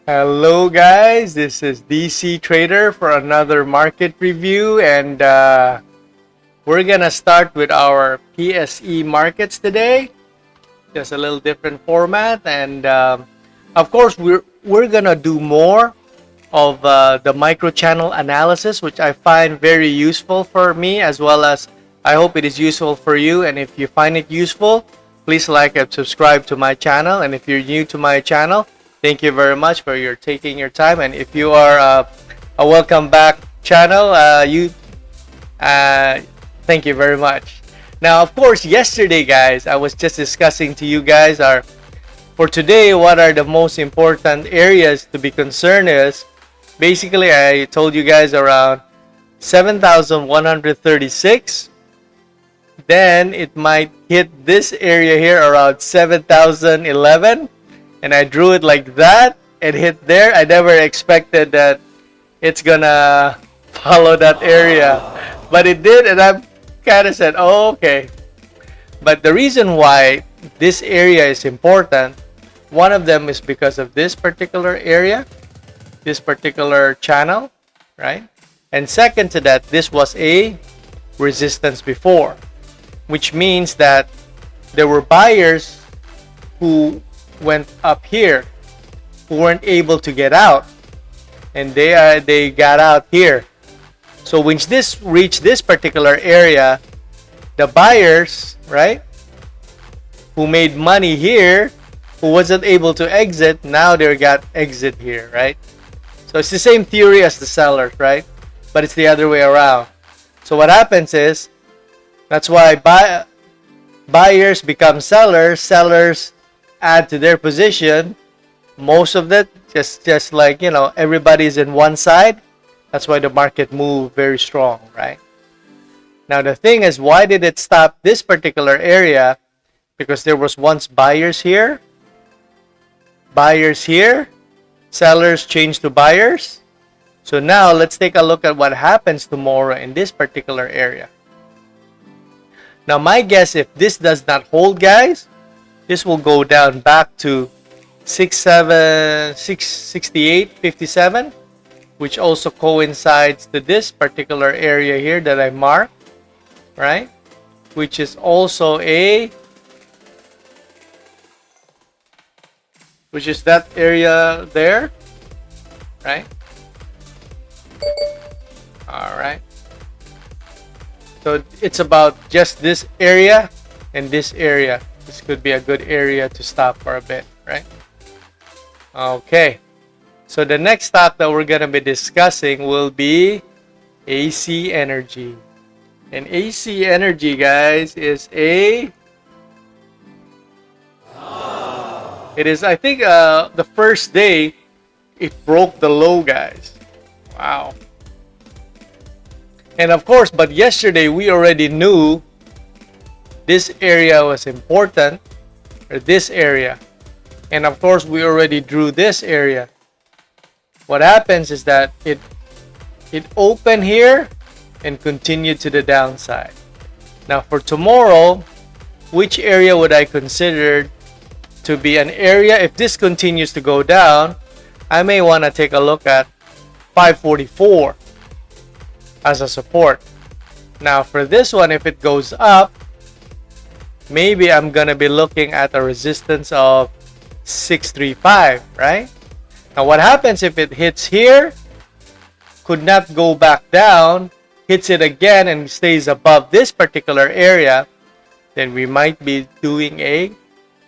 Hello guys, this is DC Trader for another market review, and we're gonna start with our PSE Markets today. Just a little different format, and of course we're gonna do more of the microchannel analysis, which I find very useful for me, as well as I hope it is useful for you. And if you find it useful, please like and subscribe to my channel. And if you're new to my channel, thank you very much for taking your time. And if you are a welcome back channel, thank you very much. Now, of course, yesterday, guys, I was just discussing to you guys for today, what are the most important areas to be concerned is. Basically, I told you guys around 7,136. Then it might hit this area here around 7,011. And I drew it like that and hit there. I never expected that it's gonna follow that area. But it did, and I kind of said, oh, okay. But the reason why this area is important, one of them is because of this particular area, this particular channel, right? And second to that, this was a resistance before, which means that there were buyers who went up here who weren't able to get out, and they got out here. So when this reached this particular area, the buyers, right, who made money here, who wasn't able to exit, now they got exit here, right? So it's the same theory as the sellers, right? But it's the other way around. So what happens is, that's why buyers become sellers, sellers add to their position. Most of it, just like, everybody's in one side. That's why the market moved very strong, right? Now the thing is, why did it stop this particular area? Because there was once buyers here, sellers changed to buyers. So now let's take a look at what happens tomorrow in this particular area. Now my guess, if this does not hold, guys, this will go down back to 668.57, which also coincides to this particular area here that I marked, right? Which is also which is that area there, right? All right. So it's about just this area and this area. This could be a good area to stop for a bit, right? Okay. So the next stock that we're going to be discussing will be ACEN Energy. And ACEN Energy, guys, is it is, I think, the first day it broke the low, guys. Wow. And of course, but yesterday we already knew this area was important, or this area. And of course, we already drew this area. What happens is that it opened here and continued to the downside. Now for tomorrow, which area would I consider to be an area? If this continues to go down, I may want to take a look at 544 as a support. Now for this one, if it goes up, maybe I'm gonna be looking at a resistance of 635, right? Now what happens if it hits here, could not go back down, hits it again and stays above this particular area, then we might be doing a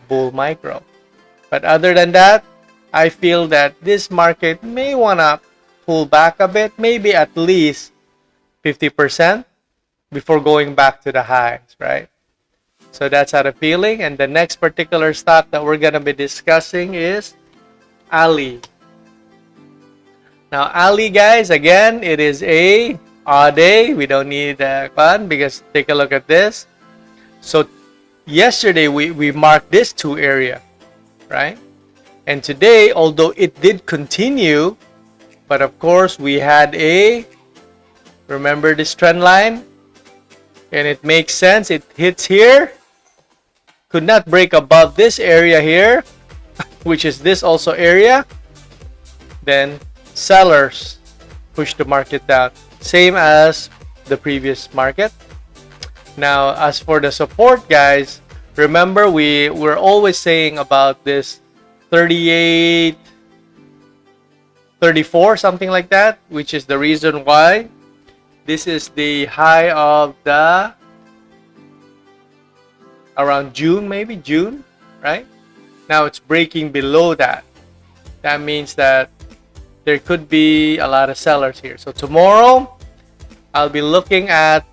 bull micro. But other than that, I feel that this market may wanna pull back a bit, maybe at least 50% before going back to the highs, right? So that's how the feeling. And the next particular stock that we're gonna be discussing is Ali. Now Ali, guys, again, it is a odd day. We don't need one because take a look at this. So yesterday we marked this 2 area, right? And today, although it did continue, but of course we had remember this trend line? And it makes sense. It hits here. Could not break above this area here, which is this also area. then sellers push the market down. Same as the previous market. Now, as for the support, guys, remember we're always saying about this 38, 34, something like that, which is the reason why this is the high of the around June, maybe June, right? Now it's breaking below that. That means that there could be a lot of sellers here. So tomorrow, I'll be looking at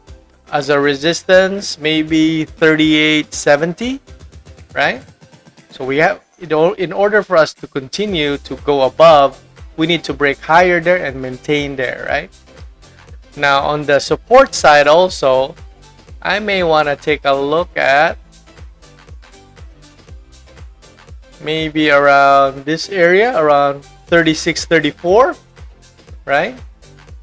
as a resistance maybe 38.70, right? So we have, in order for us to continue to go above, we need to break higher there and maintain there, right? Now on the support side also, I may want to take a look at maybe around this area, around 36, 34, right?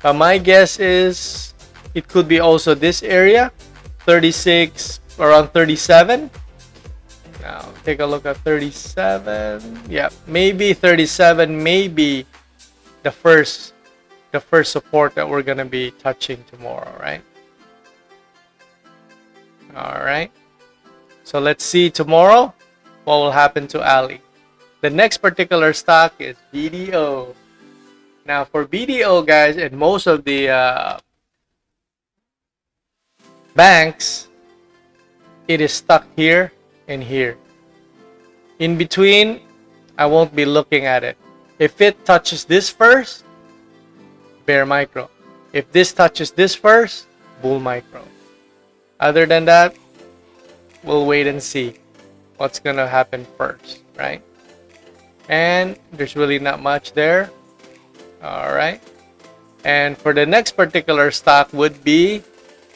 But my guess is it could be also this area, 36, around 37. Now take a look at 37. Yeah, maybe 37, maybe the first support that we're gonna be touching tomorrow, right? All right. So let's see tomorrow what will happen to Ali. The next particular stock is BDO. Now for BDO, guys, and most of the banks, it is stuck here and here. In between, I won't be looking at it. If it touches this first, bear micro. If this touches this first, bull micro. Other than that, we'll wait and see what's gonna happen first, right? And there's really not much there. All right. And for the next particular stock would be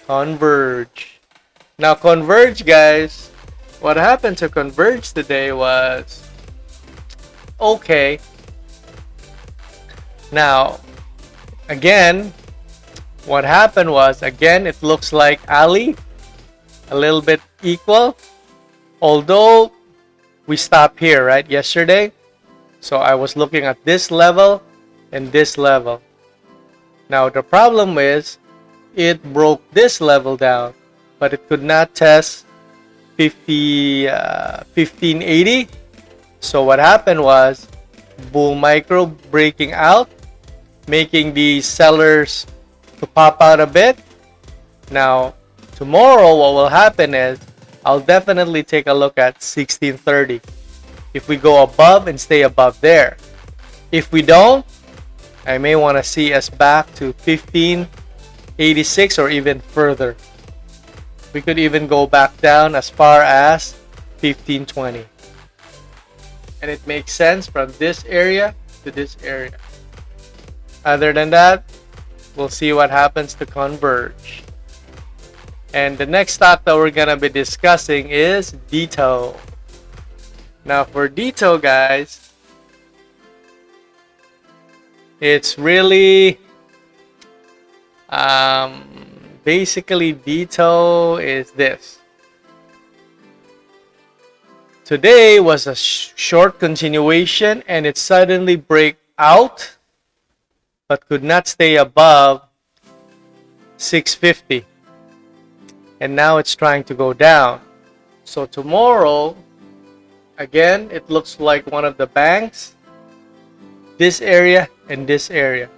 Converge. Now Converge, guys, what happened to Converge today was okay. Now again, what happened was, again, it looks like Ali, a little bit equal, although we stopped here, right, yesterday. So I was looking at this level and this level. Now the problem is it broke this level down, but it could not test 1580. So what happened was bull micro breaking out, making the sellers to pop out a bit. Now tomorrow what will happen is I'll definitely take a look at 1630 if we go above and stay above there. If we don't, I may want to see us back to 1586 or even further. We could even go back down as far as 1520, and it makes sense from this area to this area. Other than that, we'll see what happens to Converge. And the next stock that we're gonna be discussing is DITO. Now for DITO, guys, it's really basically DITO is this. Today was a short continuation and it suddenly break out but could not stay above 650. And now it's trying to go down. So tomorrow, again, it looks like one of the banks, this area and this area.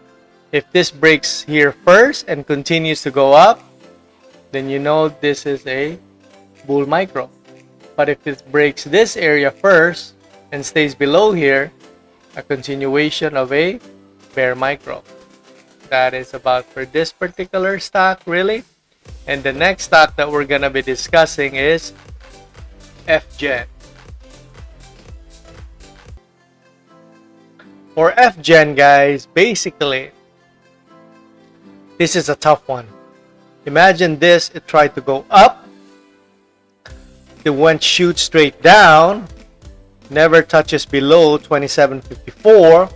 If this breaks here first and continues to go up, then you know this is a bull micro. But if it breaks this area first and stays below here, a continuation of a bear micro. That is about for this particular stock, really. And the next stock that we're gonna be discussing is FGEN. For FGEN, guys, basically, this is a tough one. Imagine this, it tried to go up, it went shoot straight down, never touches below 2754,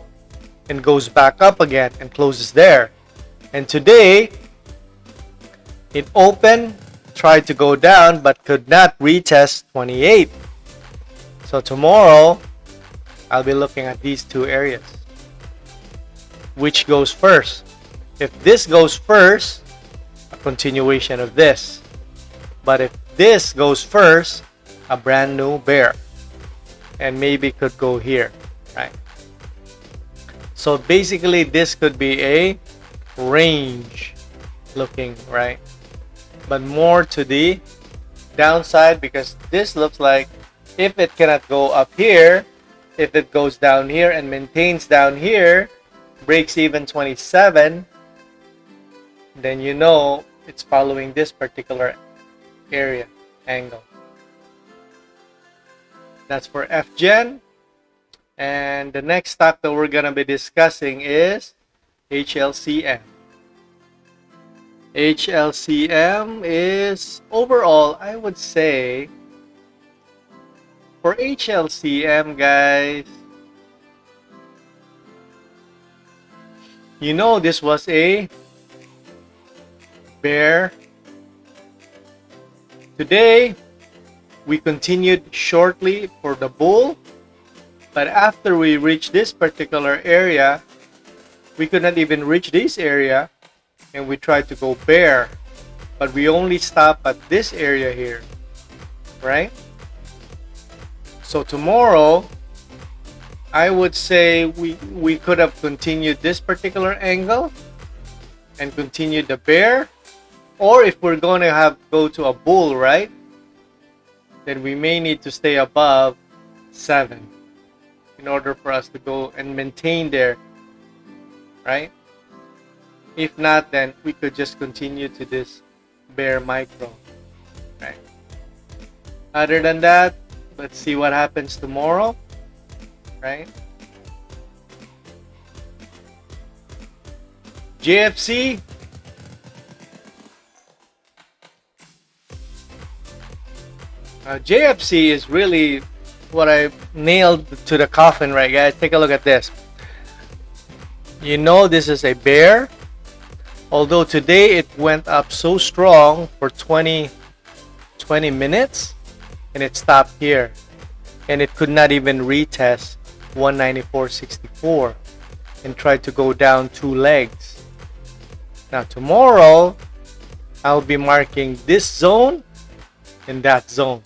and goes back up again and closes there. And today, it opened, tried to go down, but could not retest 28. So tomorrow, I'll be looking at these two areas. which goes first. If this goes first, a continuation of this. But if this goes first, a brand new bear. And maybe could go here, right? So basically this could be a range looking, right? But more to the downside, because this looks like if it cannot go up here, if it goes down here and maintains down here, breaks even 27, then you know it's following this particular area angle. That's for FGEN. And the next stock that we're going to be discussing is HLCM. HLCM is overall, I would say, for HLCM, guys, you know this was a bear. Today, we continued shortly for the bull, but after we reached this particular area, we could not even reach this area, and we tried to go bear, but we only stopped at this area here, right? So tomorrow, I would say we could have continued this particular angle and continued the bear, or if we're going to go to a bull, right, then we may need to stay above 7 in order for us to go and maintain there, right? If not, then we could just continue to this bear micro, right? Other than that, let's see what happens tomorrow, right? JFC. JFC is really what I nailed to the coffin, right, guys? Take a look at this. You know this is a bear. Although today it went up so strong for 20 minutes, and it stopped here. And it could not even retest 194.64 and tried to go down 2 legs. Now tomorrow, I'll be marking this zone and that zone.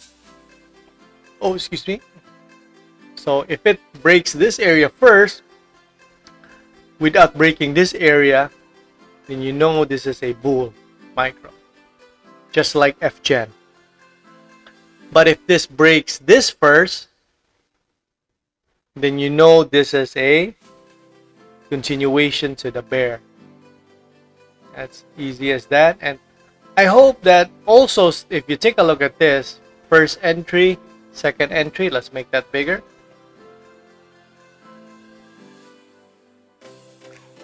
Oh, excuse me. So if it breaks this area first, without breaking this area, then you know this is a bull micro, just like FGEN. But if this breaks this first, then you know this is a continuation to the bear. That's easy as that. And I hope that also, if you take a look at this, first entry, second entry, let's make that bigger.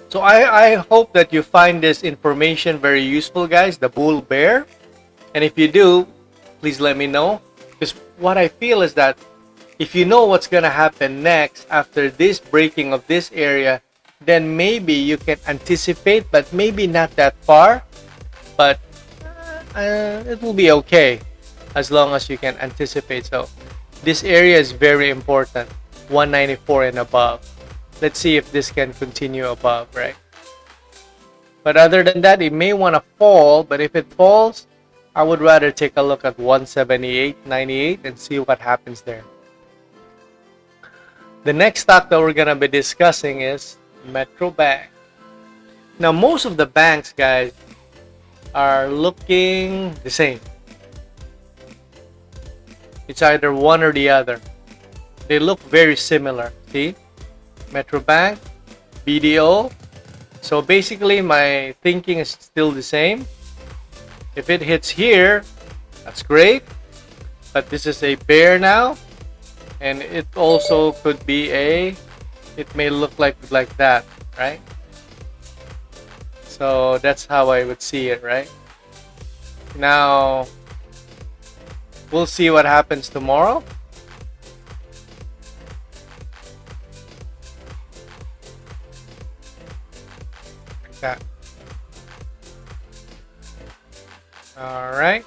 So I hope that you find this information very useful, guys, the bull bear. And if you do, please let me know. Because what I feel is that if you know what's going to happen next after this breaking of this area, then maybe you can anticipate, but maybe not that far. But it will be okay as long as you can anticipate. So this area is very important, 194 and above. Let's see if this can continue above, right? But other than that, it may want to fall. But if it falls, I would rather take a look at 178.98 and see what happens there. The next stock that we're going to be discussing is Metro Bank. Now, most of the banks, guys, are looking the same. It's either one or the other. They look very similar. See? Metro Bank, BDO. So basically, my thinking is still the same. If it hits here, that's great. But this is a bear now. And it also could be it may look like that, right? So that's how I would see it, right? Now, we'll see what happens tomorrow. Okay. All right.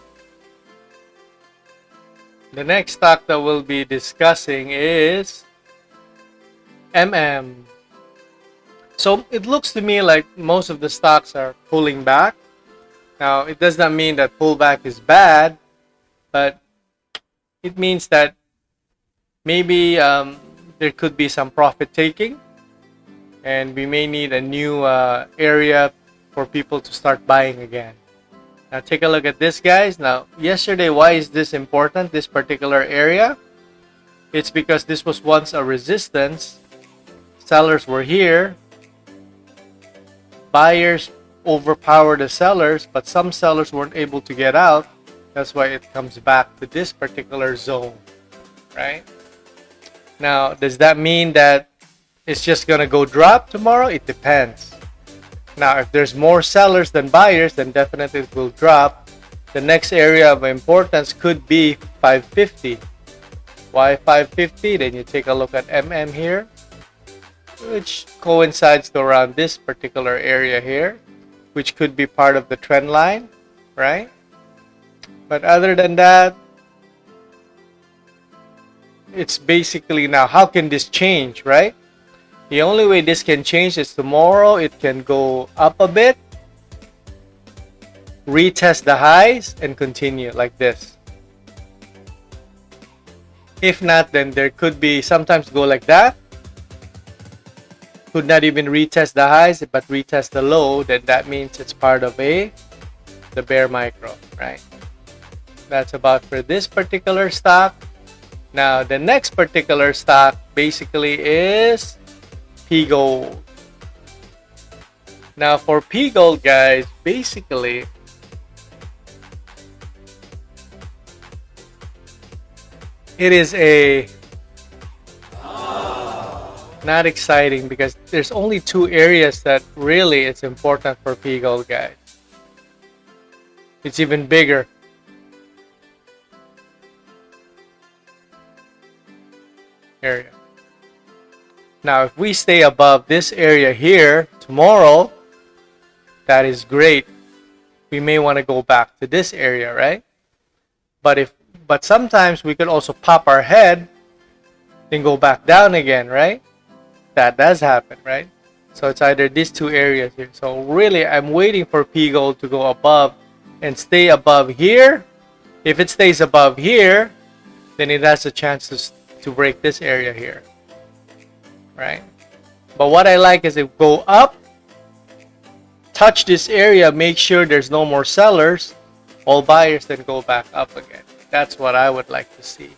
The next stock that we'll be discussing is MM. So it looks to me like most of the stocks are pulling back. Now, it does not mean that pullback is bad, but it means that maybe there could be some profit taking, and we may need a new area for people to start buying again. Now, take a look at this, guys. Now, yesterday, why is this important, this particular area? It's because this was once a resistance. Sellers were here. Buyers overpowered the sellers, but some sellers weren't able to get out. That's why it comes back to this particular zone, right? Now, does that mean that it's just gonna go drop tomorrow? It depends. Now, if there's more sellers than buyers, then definitely it will drop. The next area of importance could be 550. Why 550? Then you take a look at MM here, which coincides to around this particular area here, which could be part of the trend line, right? But other than that, it's basically now, how can this change, right? The only way this can change is tomorrow it can go up a bit, retest the highs, and continue like this. If not, then there could be sometimes go like that. Could not even retest the highs, but retest the low, then that means it's part of the bear micro, right? That's about for this particular stock. Now, the next particular stock basically is PGOLD. Now, for PGOLD, guys, basically, it is a not exciting because there's only two areas that really it's important for PGOLD, guys. It's even bigger. Area. Now, if we stay above this area here tomorrow, that is great. We may want to go back to this area, right? But sometimes we could also pop our head and go back down again, right? That does happen, right? So it's either these two areas here. So really, I'm waiting for PGOLD to go above and stay above here. If it stays above here, then it has a chance to break this area here, right? But what I like is it go up, touch this area, make sure there's no more sellers, all buyers, then go back up again. That's what I would like to see.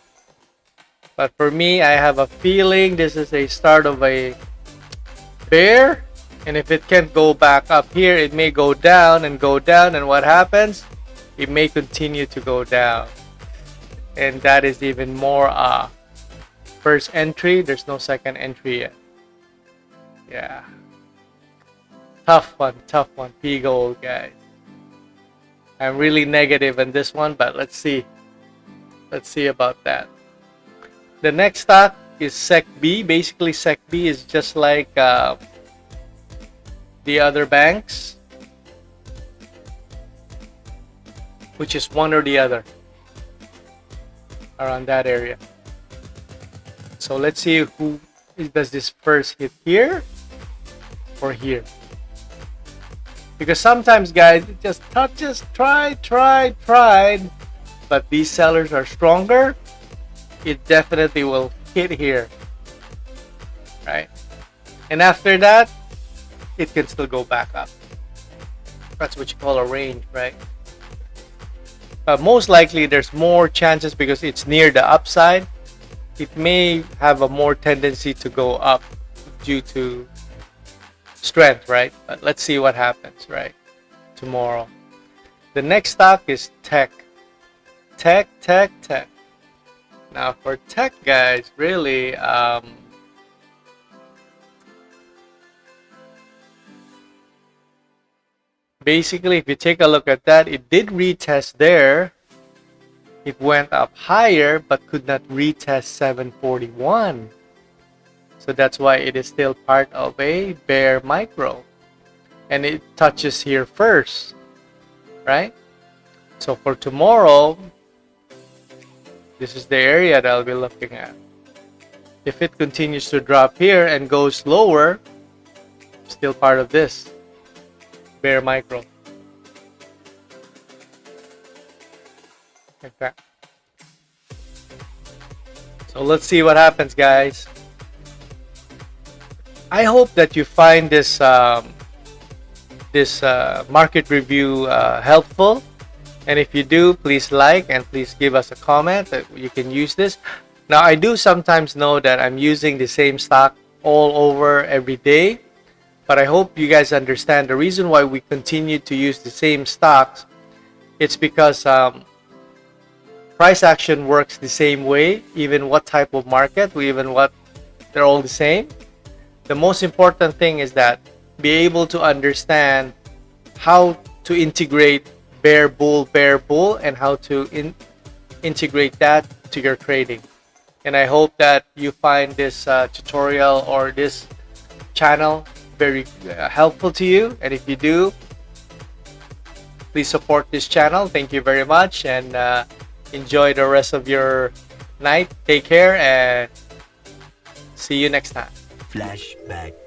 But for me, I have a feeling this is a start of a bear, and if it can't go back up here, it may go down, and what happens? It may continue to go down, and that is even more first entry. There's no second entry yet. Yeah, tough one, PGOLD, guys. I'm really negative on this one, but let's see about that. The next stock is SECB. Basically, SECB is just like the other banks, which is one or the other around that area. So let's see who does this first hit, here or here. Because sometimes, guys, it just tried, but these sellers are stronger. It definitely will hit here, right? And after that, it can still go back up. That's what you call a range, right? But most likely, there's more chances because it's near the upside. It may have a more tendency to go up due to strength, right? But let's see what happens, right? Tomorrow. The next stock is tech. Tech. Now for tech, guys, really, basically, if you take a look at that, it did retest there. It went up higher, but could not retest 741. So that's why it is still part of a bear micro. And it touches here first, right? So for tomorrow, this is the area that I'll be looking at. If it continues to drop here and goes lower, Still part of this bear micro. Like that. So let's see what happens, guys. I hope that you find this market review helpful. And if you do, please like and please give us a comment that you can use this. Now, I do sometimes know that I'm using the same stock all over every day, but I hope you guys understand the reason why we continue to use the same stocks. It's because price action works the same way, even what type of market, they're all the same. The most important thing is that be able to understand how to integrate bear bull, and how to integrate that to your trading. And I hope that you find this tutorial or this channel very helpful to you. And if you do, please support this channel. Thank you very much, and enjoy the rest of your night. Take care and see you next time. Flashback.